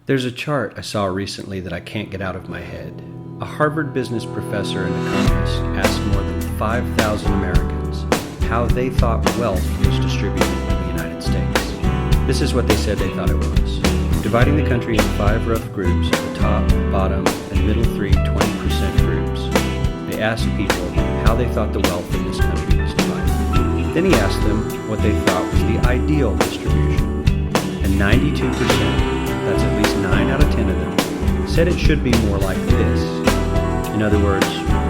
There's a chart I saw recently that I can't get out of my head. A Harvard business professor and economist asked more than 5,000 Americans how they thought wealth was distributed in the United States. This is what they said they thought it was. Dividing the country into 5 rough groups, the top, bottom, and middle 3 20% groups. They asked people how they thought the wealth in this country was divided. Then he asked them what they thought was the ideal distribution. And 92%, that's at least 9 out of 10 of them, said it should be more like this. In other words,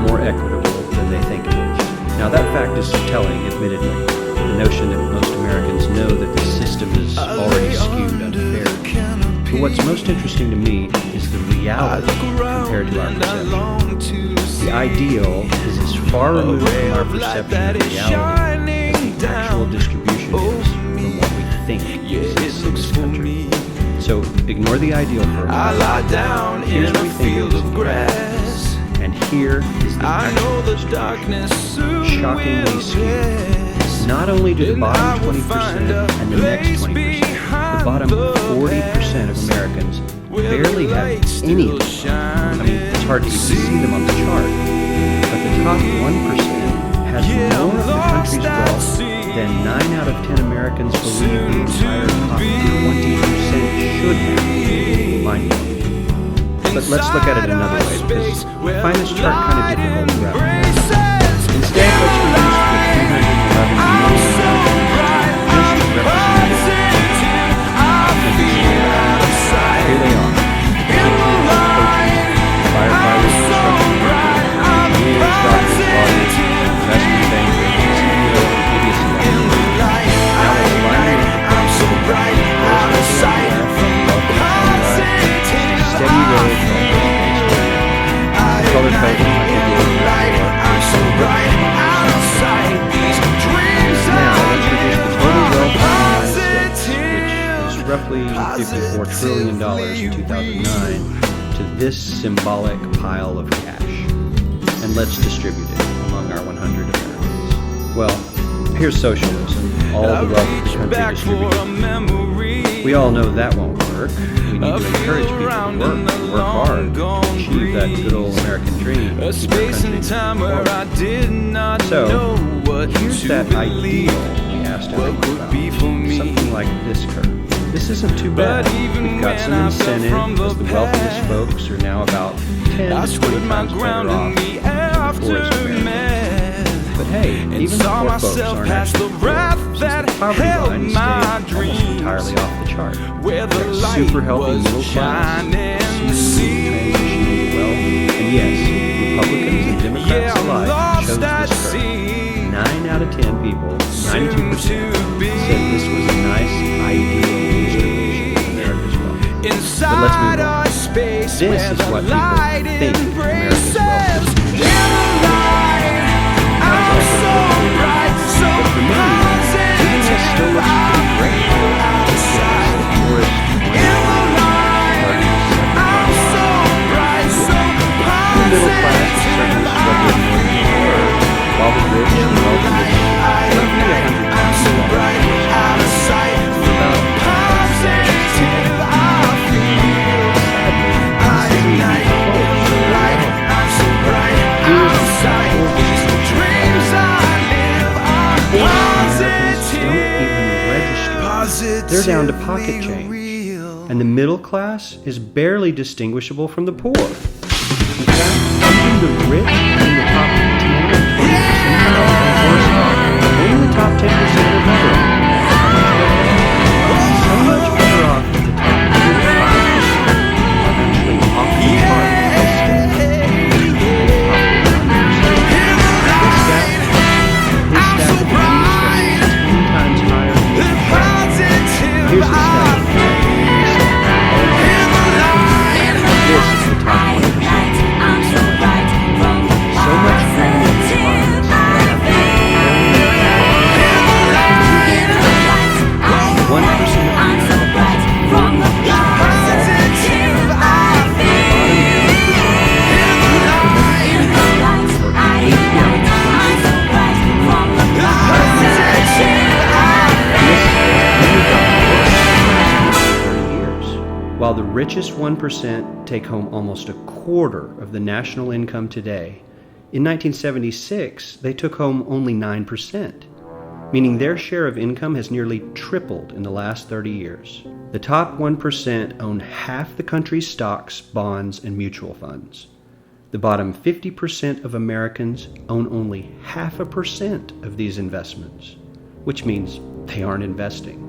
more equitable than they think it is. Now that fact is telling, admittedly. The notion that most Americans know that the system is already skewed unfairly. But what's most interesting to me is the reality compared to our perception. The ideal is as far removed from our perception of reality as the actual distribution is from what we think exists in this country. So ignore the ideal for a moment. Here's what we think is grass, and here is the actual distribution. Shockingly skewed. Not only do the bottom 20% and the next 20%, the bottom 40% of Americans barely have any of them. I mean, it's hard to even see them on the chart. But the top 1% has more of the country's wealth than 9 out of 10 Americans believe the entire top 20% should have. Mind blowing. But let's look at it another way, because I find this chart kind of difficult to wrap around. Instead, let's reduce the 311 million just representative. Here they are. Teachers, coaches, firefighters, construction workers, engineers, doctors, lawyers, investment bankers, CEO, maybe a celebrity. Now let's line them up to put the right on the side from welcome to the steady road from color coding like we do in I'm so bright outside these dreams. Now let's reduce the total wealth of the United States, which is roughly $54 trillion in 2009, to this symbolic pile of cash. And let's distribute it among our 100 Americans. Well, here's socialism, all the wealth of the country distributed. We all know that won't work. We need to encourage people to work hard, to achieve that good old American dream, to keep our country forward. So, here's that ideal we asked everyone about, something like this curve. This isn't too bad. We've got some incentive, as the wealthiest folks are now about 10 to 20 times better off than the poorest Americans. But hey, even the poor folks aren't actually poor, since the poverty line stayed almost entirely off the chart. We've got super healthy middle class, smooth transition into wealth, and yes, Republicans and Democrats alike chose this curve. 9 out of 10 people, 92%, said this was a nice, ideal distribution of America's wealth. But let's move on. This is what people think America's wealth distribution is. But for me, even this still looks pretty great. The poorest 1 the middle class is certainly struggling more than before, while the rich and wealthy is roughly 100 times more. They're down to pocket change, and the middle class is barely distinguishable from the poor. In fact, even the rich in the top 10 and 20% are worse off. Only the top 10% are better off. So much better off that the top 95% are actually off the chart as states. This gap between these is 10 times higher than the top. Here's the stat. This is the top 1%. So much freedom and richest 1% take home almost a quarter of the national income today. In 1976, they took home only 9%, meaning their share of income has nearly tripled in the last 30 years. The top 1% own half the country's stocks, bonds, and mutual funds. The bottom 50% of Americans own only 0.5% of these investments, which means they aren't investing.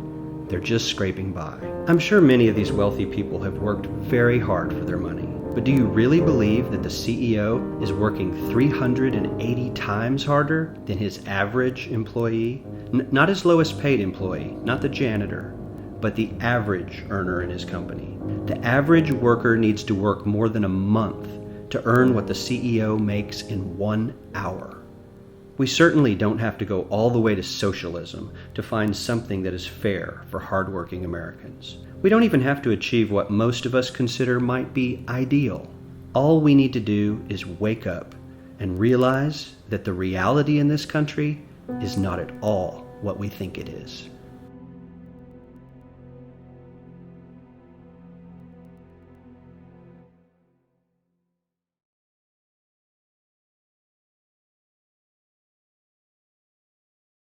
They're just scraping by. I'm sure many of these wealthy people have worked very hard for their money, but do you really believe that the CEO is working 380 times harder than his average employee? Not his lowest paid employee, not the janitor, but the average earner in his company. The average worker needs to work more than a month to earn what the CEO makes in 1 hour. We certainly don't have to go all the way to socialism to find something that is fair for hardworking Americans. We don't even have to achieve what most of us consider might be ideal. All we need to do is wake up and realize that the reality in this country is not at all what we think it is.